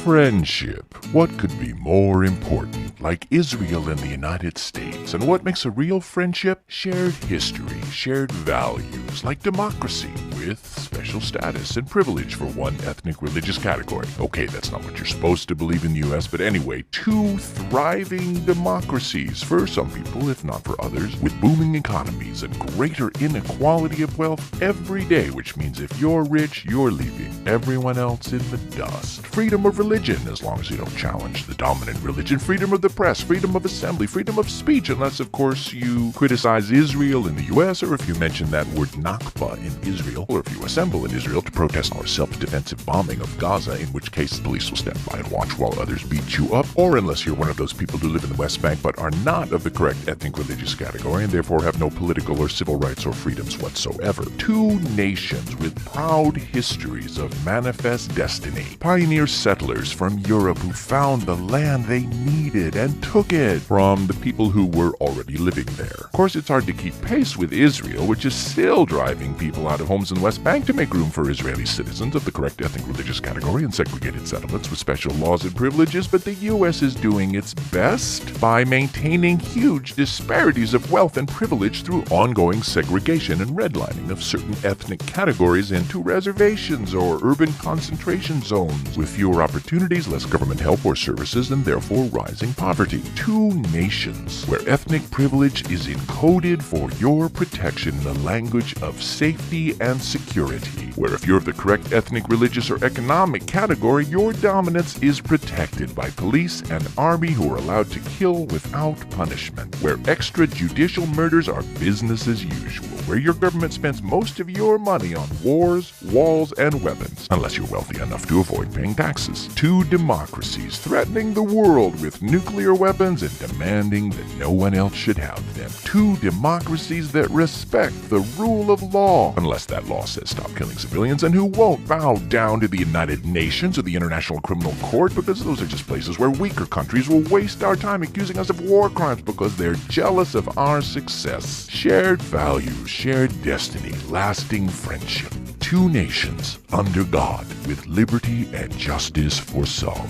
Friendship. What could be more important? Like Israel and the United States. And what makes a real friendship? Shared history, shared values, like democracy, with special status and privilege for one ethnic religious category. Okay, that's not what you're supposed to believe in the US, but anyway, two thriving democracies for some people, if not for others, with booming economies and greater inequality of wealth every day, which means if you're rich, you're leaving everyone else in the dust. Freedom of religion, as long as you don't challenge the dominant religion. Freedom of the press, freedom of assembly, freedom of speech, unless, of course, you criticize Israel in the US, or if you mention that word Nakba in Israel, or if you assemble in Israel to protest our self-defensive bombing of Gaza, in which case the police will stand by and watch while others beat you up, or unless you're one of those people who live in the West Bank but are not of the correct ethnic religious category and therefore have no political or civil rights or freedoms whatsoever. Two nations with proud histories of manifest destiny. Pioneer settlers from Europe who found the land they needed and took it from the people who were already living there. Of course, it's hard to keep pace with Israel, which is still driving people out of homes in the West Bank to make room for Israeli citizens of the correct ethnic religious category and segregated settlements with special laws and privileges, but the U.S. is doing its best by maintaining huge disparities of wealth and privilege through ongoing segregation and redlining of certain ethnic categories into reservations or urban concentration zones with fewer opportunities, less government help or services, and therefore rising poverty. Two nations where ethnic privilege is encoded for your protection in the language of safety and security, where if you're of the correct ethnic, religious, or economic category, your dominance is protected by police and army who are allowed to kill without punishment, where extrajudicial murders are business as usual, where your government spends most of your money on wars, walls, and weapons, unless you're wealthy enough to avoid paying taxes. Two democracies threatening the world with nuclear weapons and demanding that no one else should have them. Two democracies that respect the rule of law, unless that law says stop killing civilians, and who won't bow down to the United Nations or the International Criminal Court, because those are just places where weaker countries will waste our time accusing us of war crimes because they're jealous of our success. Shared values, shared destiny, lasting friendship. Two nations under God with liberty and justice for some.